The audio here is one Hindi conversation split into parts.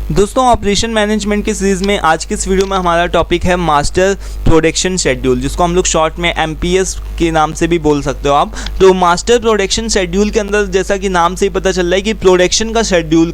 दोस्तों ऑपरेशन मैनेजमेंट के सीरीज़ में आज के इस वीडियो में हमारा टॉपिक है मास्टर प्रोडक्शन शेड्यूल, जिसको हम लोग शॉर्ट में MPS के नाम से भी बोल सकते हो आप। तो मास्टर प्रोडक्शन शेड्यूल के अंदर जैसा कि नाम से ही पता चल रहा है कि प्रोडक्शन का शेड्यूल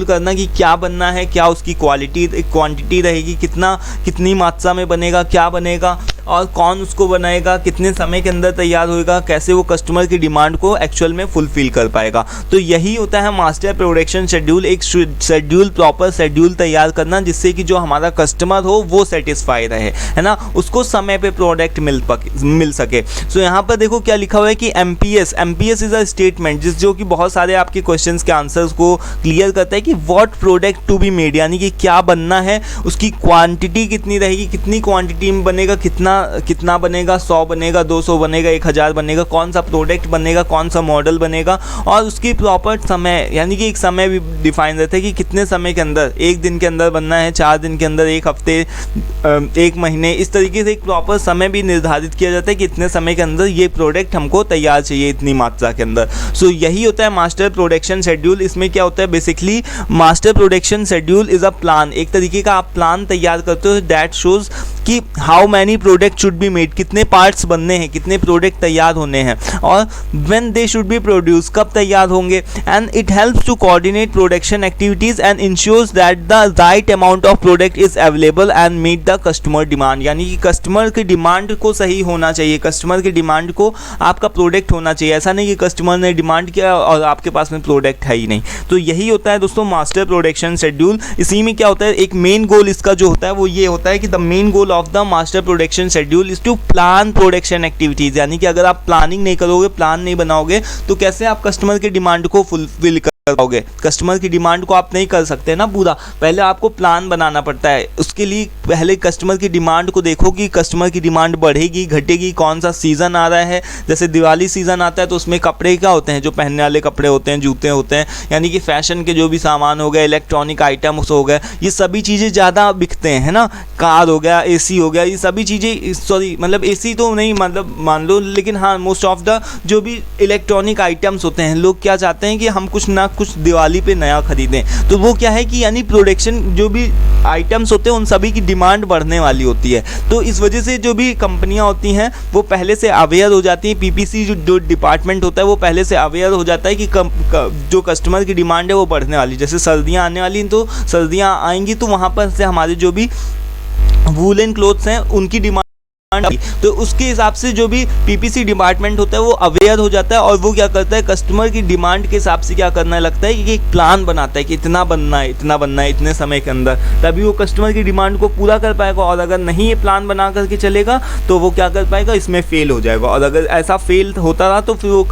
करना कि क्या बनना है, क्या उसकी क्वांटिटी रहेगी, कितनी मात्रा में बनेगा, क्या बनेगा और कौन उसको बनाएगा, कितने समय के अंदर तैयार होएगा, कैसे वो कस्टमर की डिमांड को एक्चुअल में फुलफिल कर पाएगा। तो यही होता है मास्टर प्रोडक्शन शेड्यूल, एक प्रॉपर शेड्यूल तैयार करना जिससे कि जो हमारा कस्टमर हो वो सेटिस्फाई रहे, है ना, उसको समय पे प्रोडक्ट मिल सके। सो यहाँ पर देखो क्या लिखा हुआ है कि MPS इज अ स्टेटमेंट जो कि बहुत सारे आपके क्वेश्चंस के आंसर्स को क्लियर करता है कि what product to be made, यानी कि क्या बनना है, उसकी क्वांटिटी कितनी रहेगी, कितनी क्वांटिटी में बनेगा, कितना बनेगा, 100 बनेगा, 200 बनेगा, 1000 बनेगा, कौन सा प्रोडक्ट बनेगा, कौन सा मॉडल बनेगा, और उसकी प्रॉपर समय, यानी कि एक समय भी डिफाइन रहता है कि कितने समय के अंदर, 1 दिन के अंदर बनना है, 4 दिन के अंदर, 1 हफ्ते, 1 महीने, इस तरीके से एक प्रॉपर समय भी निर्धारित किया जाता है कि इतने समय के अंदर ये प्रोडक्ट हमको तैयार चाहिए इतनी मात्रा के अंदर। सो यही होता है मास्टर प्रोडक्शन शेड्यूल। इसमें क्या होता है basically, master production schedule is a plan, एक तरीके का आप प्लान तैयार करते हो दैट शोज कि how many product should be made, कितने पार्ट्स बनने हैं, कितने प्रोडक्ट तैयार होने हैं, और when they should be produce, कब तैयार होंगे। And it helps to coordinate production activities and ensures that the right amount of product is available and meet the customer demand, यानी कि कस्टमर की डिमांड को सही होना चाहिए, कस्टमर की डिमांड को आपका प्रोडक्ट होना चाहिए। ऐसा नहीं कि कस्टमर ने डिमांड किया और आपके पास में प्रोडक्ट है ही नहीं। तो यही होता है दोस्तों मास्टर प्रोडक्शन शेड्यूल। इसी में क्या होता है, एक मेन गोल इसका जो होता है वो ये होता है कि the main goal of the master production schedule is to plan production activities, यानी कि अगर आप प्लानिंग नहीं करोगे, प्लान नहीं बनाओगे, तो कैसे आप कस्टमर की डिमांड को फुलफिल पाओगे। कस्टमर की डिमांड को आप नहीं कर सकते ना पूरा, पहले आपको प्लान बनाना पड़ता है। उसके लिए पहले कस्टमर की डिमांड को देखो कि कस्टमर की डिमांड बढ़ेगी, घटेगी, कौन सा सीज़न आ रहा है। जैसे दिवाली सीज़न आता है तो उसमें कपड़े क्या होते हैं, जो पहनने वाले कपड़े होते हैं, जूते होते हैं, यानी कि फैशन के जो भी सामान हो गए, इलेक्ट्रॉनिक आइटम्स हो गए, ये सभी चीज़ें ज़्यादा बिकते हैं, है ना। कार हो गया, AC हो गया, ये सभी चीज़ें, सॉरी मतलब AC तो नहीं मतलब मान लो, लेकिन हाँ मोस्ट ऑफ द जो भी इलेक्ट्रॉनिक आइटम्स होते हैं, लोग क्या चाहते हैं कि हम कुछ दिवाली पे नया खरीदें। तो वो क्या है कि यानी प्रोडक्शन जो भी आइटम्स होते हैं उन सभी की डिमांड बढ़ने वाली होती है। तो इस वजह से जो भी कंपनियां होती हैं वो पहले से अवेयर हो जाती हैं, PPC जो डिपार्टमेंट होता है वो पहले से अवेयर हो जाता है कि जो कस्टमर की डिमांड है वो बढ़ने वाली। जैसे सर्दियाँ आने वाली हैं तो सर्दियाँ आएंगी तो वहाँ पर से हमारे जो भी वूलन क्लोथ्स हैं उनकी डिमांड, तो उसके हिसाब से जो भी PPC डिपार्टमेंट होता है वो अवेयर हो जाता है और वो क्या करता है, कस्टमर की डिमांड के हिसाब से क्या करने लगता है कि एक प्लान बनाता है कि इतना बनना है, इतने समय के अंदर, तभी वो कस्टमर की डिमांड को पूरा कर पाएगा। और अगर नहीं ये प्लान बना करके चलेगा तो वो क्या कर पाएगा, इसमें फेल हो जाएगा। और अगर ऐसा फेल होता रहा तो फिर वो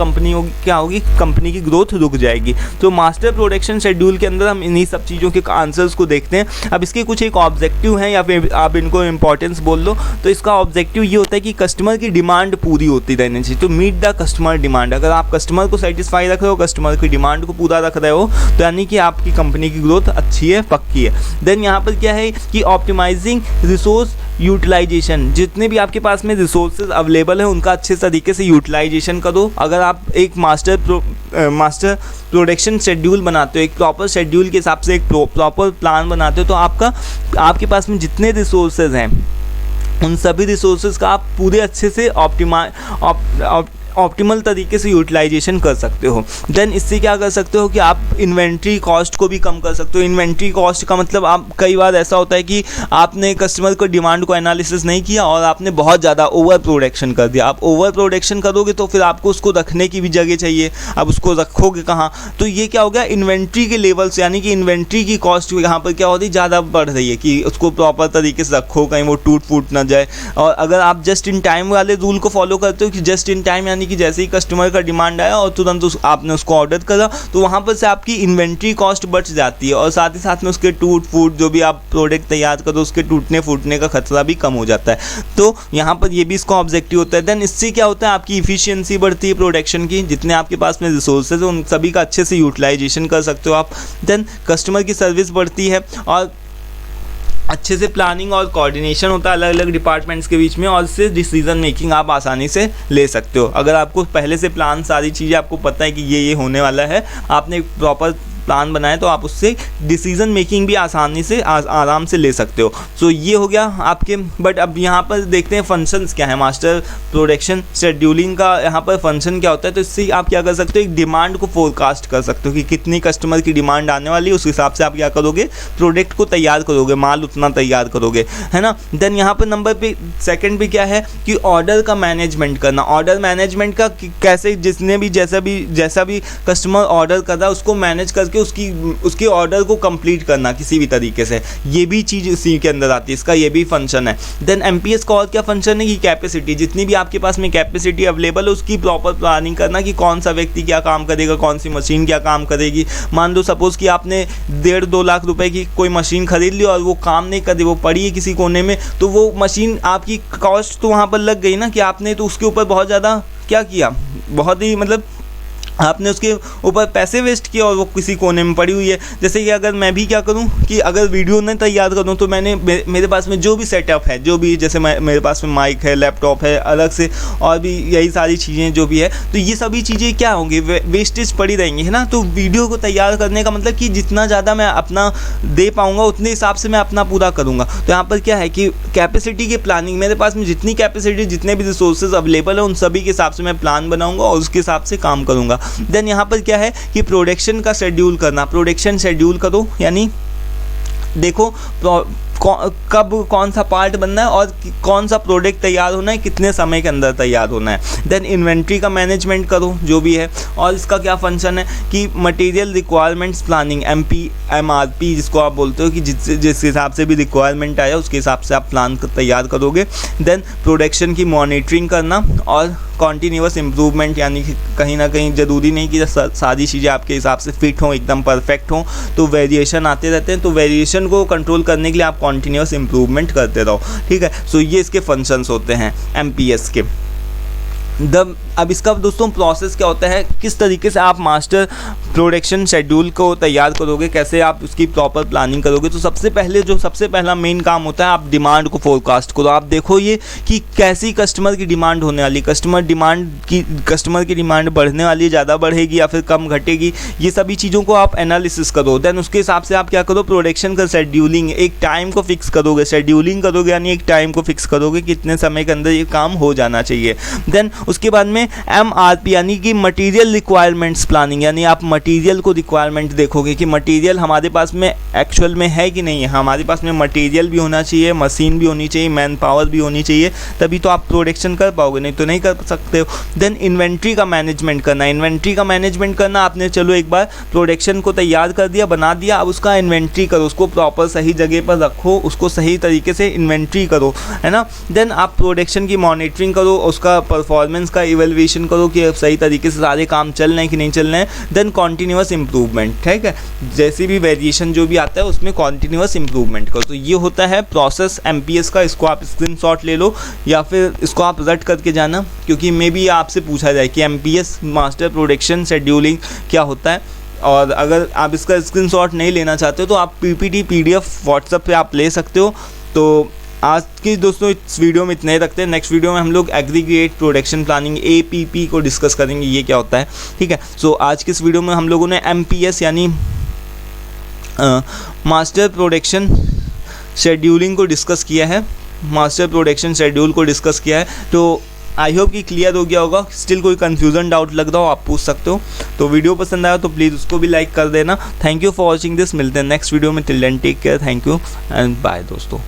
क्या होगी, कंपनी की ग्रोथ रुक जाएगी। तो मास्टर प्रोडक्शन शेड्यूल के अंदर हम इन्हीं सब चीज़ों के आंसर्स को देखते हैं। अब इसके कुछ एक ऑब्जेक्टिव हैं या फिर आप इनको इंपॉर्टेंस बोल लो। तो इसका ऑब्जेक्टिव ये होता है कि कस्टमर की डिमांड पूरी होती रहनी चाहिए। तो मीट द कस्टमर डिमांड, अगर आप कस्टमर को सेटिस्फाई रख रहे हो, कस्टमर की डिमांड को पूरा रख रहे हो, तो यानी कि आपकी कंपनी की ग्रोथ अच्छी है, पक्की है। देन यहाँ पर क्या है कि ऑप्टिमाइजिंग रिसोर्स यूटिलाइजेशन, जितने भी आपके पास में रिसोर्सेज अवेलेबल है उनका अच्छे तरीके से यूटिलाइजेशन करो। अगर आप एक मास्टर प्रोडक्शन शेड्यूल बनाते हो, एक प्रॉपर शेड्यूल के हिसाब से एक प्रॉपर प्लान बनाते हो, तो आपके पास में जितने रिसोर्सेज हैं उन सभी रिसोर्सेज का आप पूरे अच्छे से ऑप्टिमल तरीके से यूटिलाइजेशन कर सकते हो। देन इससे क्या कर सकते हो कि आप इन्वेंट्री कॉस्ट को भी कम कर सकते हो। इन्वेंट्री कॉस्ट का मतलब, आप कई बार ऐसा होता है कि आपने कस्टमर को डिमांड को एनालिसिस नहीं किया और आपने बहुत ज़्यादा ओवर प्रोडक्शन कर दिया। आप ओवर प्रोडक्शन करोगे तो फिर आपको उसको रखने की भी जगह चाहिए, अब उसको रखोगे कहाँ, तो ये क्या हो गया, इन्वेंट्री के लेवल से, यानी कि इन्वेंट्री की कॉस्ट यहाँ पर क्या होती है, ज़्यादा बढ़ रही है कि उसको प्रॉपर तरीके से रखो, कहीं वो टूट फूट ना जाए। और अगर आप जस्ट इन टाइम वाले रूल को फॉलो करते हो कि जस्ट इन टाइम, यानी कि जैसे ही कस्टमर का डिमांड आया और तुरंत आपने उसको ऑर्डर करा, तो वहाँ पर से आपकी इन्वेंट्री कॉस्ट बच जाती है और साथ ही साथ में उसके टूट फूट, जो भी आप प्रोडक्ट तैयार करो उसके टूटने फूटने का खतरा भी कम हो जाता है। तो यहाँ पर ये भी इसका ऑब्जेक्टिव होता है। देन इससे क्या होता है, आपकी इफिशियंसी बढ़ती है प्रोडक्शन की, जितने आपके पास में रिसोर्सेज है उन सभी का अच्छे से यूटिलाइजेशन कर सकते हो आप। देन कस्टमर की सर्विस बढ़ती है और अच्छे से प्लानिंग और कोऑर्डिनेशन होता है अलग अलग डिपार्टमेंट्स के बीच में, और इससे डिसीजन मेकिंग आप आसानी से ले सकते हो। अगर आपको पहले से प्लान, सारी चीज़ें आपको पता है कि ये होने वाला है, आपने प्रॉपर प्लान बनाए तो आप उससे डिसीजन मेकिंग भी आसानी से आराम से ले सकते हो। सो ये हो गया आपके। बट अब यहाँ पर देखते हैं फंक्शंस क्या है मास्टर प्रोडक्शन शेड्यूलिंग का। यहाँ पर फंक्शन क्या होता है, तो इससे आप क्या कर सकते हो, एक डिमांड को फोरकास्ट कर सकते हो कि कितनी कस्टमर की डिमांड आने वाली है, उस हिसाब से आप क्या करोगे, प्रोडक्ट को तैयार करोगे, माल उतना तैयार करोगे, है ना। देन यहाँ पर नंबर पे सेकंड पे क्या है कि ऑर्डर का मैनेजमेंट करना। ऑर्डर मैनेजमेंट का कैसे, जिसने भी जैसा भी कस्टमर ऑर्डर कर रहा है उसको मैनेज करके उसकी ऑर्डर को कंप्लीट करना किसी भी तरीके से, ये भी चीज़ इसी के अंदर आती है, इसका ये भी फंक्शन है। देन एमपीएस का और क्या फंक्शन है कि कैपेसिटी, जितनी भी आपके पास में कैपेसिटी अवेलेबल है उसकी प्रॉपर प्लानिंग करना कि कौन सा व्यक्ति क्या काम करेगा, कौन सी मशीन क्या काम करेगी। मान लो सपोज कि आपने 1.5-2 लाख रुपए की कोई मशीन खरीद ली और वो काम नहीं कर रही, वो पड़ी है किसी कोने में, तो वो मशीन आपकी कॉस्ट तो वहाँ पर लग गई ना कि आपने तो उसके ऊपर बहुत ज़्यादा क्या किया, बहुत ही मतलब आपने उसके ऊपर पैसे वेस्ट किया और वो किसी कोने में पड़ी हुई है। जैसे कि अगर मैं भी क्या करूं कि अगर वीडियो नहीं तैयार करूं तो मैंने मेरे पास में जो भी सेटअप है, जो भी जैसे मेरे पास में माइक है, लैपटॉप है अलग से, और भी यही सारी चीज़ें जो भी है, तो ये सभी चीज़ें क्या होंगी, वेस्टेज पड़ी रहेंगी, है ना। तो वीडियो को तैयार करने का मतलब कि जितना ज़्यादा मैं अपना दे पाऊँगा उतने हिसाब से मैं अपना पूरा करूँगा। तो यहाँ पर क्या है कि कैपेसिटी की प्लानिंग, मेरे पास में जितनी कैपेसिटी, जितने भी रिसोर्सेज अवेलेबल है उन सभी के हिसाब से मैं प्लान बनाऊँगा और उसके हिसाब से काम करूँगा। देन यहाँ पर क्या है कि प्रोडक्शन का शेड्यूल करना। प्रोडक्शन शेड्यूल करो यानी देखो कब कौन सा पार्ट बनना है और कौन सा प्रोडक्ट तैयार होना है, कितने समय के अंदर तैयार होना है। देन इन्वेंट्री का मैनेजमेंट करो जो भी है, और इसका क्या फंक्शन है कि मटेरियल रिक्वायरमेंट्स प्लानिंग, MRP जिसको आप बोलते हो कि जिस हिसाब से भी रिक्वायरमेंट आया उसके हिसाब से आप प्लान तैयार करोगे। देन प्रोडक्शन की मॉनिटरिंग करना और कॉन्टीन्यूअस इम्प्रूवमेंट, यानी कि कहीं ना कहीं ज़रूरी नहीं कि सारी चीज़ें आपके हिसाब से फिट हों, एकदम परफेक्ट हों, तो वेरिएशन आते रहते हैं, तो वेरिएशन को कंट्रोल करने के लिए आप कॉन्टीन्यूअस इम्प्रूवमेंट करते रहो, ठीक है। सो ये इसके फंक्शंस होते हैं एमपीएस के। अब इसका दोस्तों प्रोसेस क्या होता है, किस तरीके से आप मास्टर प्रोडक्शन शेड्यूल को तैयार करोगे, कैसे आप उसकी प्रॉपर प्लानिंग करोगे। तो सबसे पहला मेन काम होता है, आप डिमांड को फोरकास्ट करो। आप देखो ये कि कैसी कस्टमर की डिमांड होने वाली, कस्टमर की डिमांड बढ़ने वाली है, ज़्यादा बढ़ेगी या फिर कम घटेगी, ये सभी चीज़ों को आप एनालिसिस करो। देन उसके हिसाब से आप क्या करो, प्रोडक्शन का शेड्यूलिंग, एक टाइम को फिक्स करोगे, शेड्यूलिंग करोगे यानी एक टाइम को फिक्स करोगे कितने समय के अंदर ये काम हो जाना चाहिए। देन उसके बाद में MRP यानी कि मटेरियल रिक्वायरमेंट्स प्लानिंग, यानी आप मटेरियल को रिक्वायरमेंट देखोगे कि मटेरियल हमारे पास में एक्चुअल में है कि नहीं है। हमारे पास में मटेरियल भी होना चाहिए, मशीन भी होनी चाहिए, मैन पावर भी होनी चाहिए, तभी तो आप प्रोडक्शन कर पाओगे, नहीं तो नहीं कर सकते हो। देन इन्वेंट्री का मैनेजमेंट करना। इन्वेंट्री का मैनेजमेंट करना, आपने चलो एक बार प्रोडक्शन को तैयार कर दिया, बना दिया, अब उसका इन्वेंट्री करो, उसको प्रॉपर सही जगह पर रखो, उसको सही तरीके से इन्वेंट्री करो, है ना। देन आप प्रोडक्शन की मॉनिटरिंग करो, उसका परफॉर्मेंस का इवेल्युएशन करो कि सही तरीके से सारे काम चल रहे हैं कि नहीं चल रहे हैं। देन कॉन्टीन्यूअस इंप्रूवमेंट, ठीक है, जैसे भी वेरिएशन जो भी आता है उसमें कॉन्टीन्यूअस इंप्रूवमेंट करो। तो ये होता है प्रोसेस एमपीएस का। इसको आप स्क्रीनशॉट ले लो या फिर इसको आप रट करके जाना, क्योंकि मे बी आपसे पूछा जाए कि एमपीएस मास्टर प्रोडक्शन शेड्यूलिंग क्या होता है। और अगर आप इसका स्क्रीनशॉट नहीं लेना चाहते हो तो आप पीपीटी PDF व्हाट्सएप पे आप ले सकते हो। तो आज की दोस्तों इस वीडियो में इतने ही रखते हैं। नेक्स्ट वीडियो में हम लोग एग्रीगेट प्रोडक्शन प्लानिंग APP को डिस्कस करेंगे, ये क्या होता है, ठीक है। सो आज की इस वीडियो में हम लोगों ने MPS यानी मास्टर प्रोडक्शन शेड्यूलिंग को डिस्कस किया है, मास्टर प्रोडक्शन शेड्यूल को डिस्कस किया है। तो आई होप कि क्लियर हो गया होगा। स्टिल कोई कन्फ्यूजन डाउट लग रहा हो आप पूछ सकते हो। तो वीडियो पसंद आया तो प्लीज़ उसको भी लाइक कर देना। Thank you for watching this. मिलते हैं नेक्स्ट वीडियो में। Till then take care, thank you and bye दोस्तों।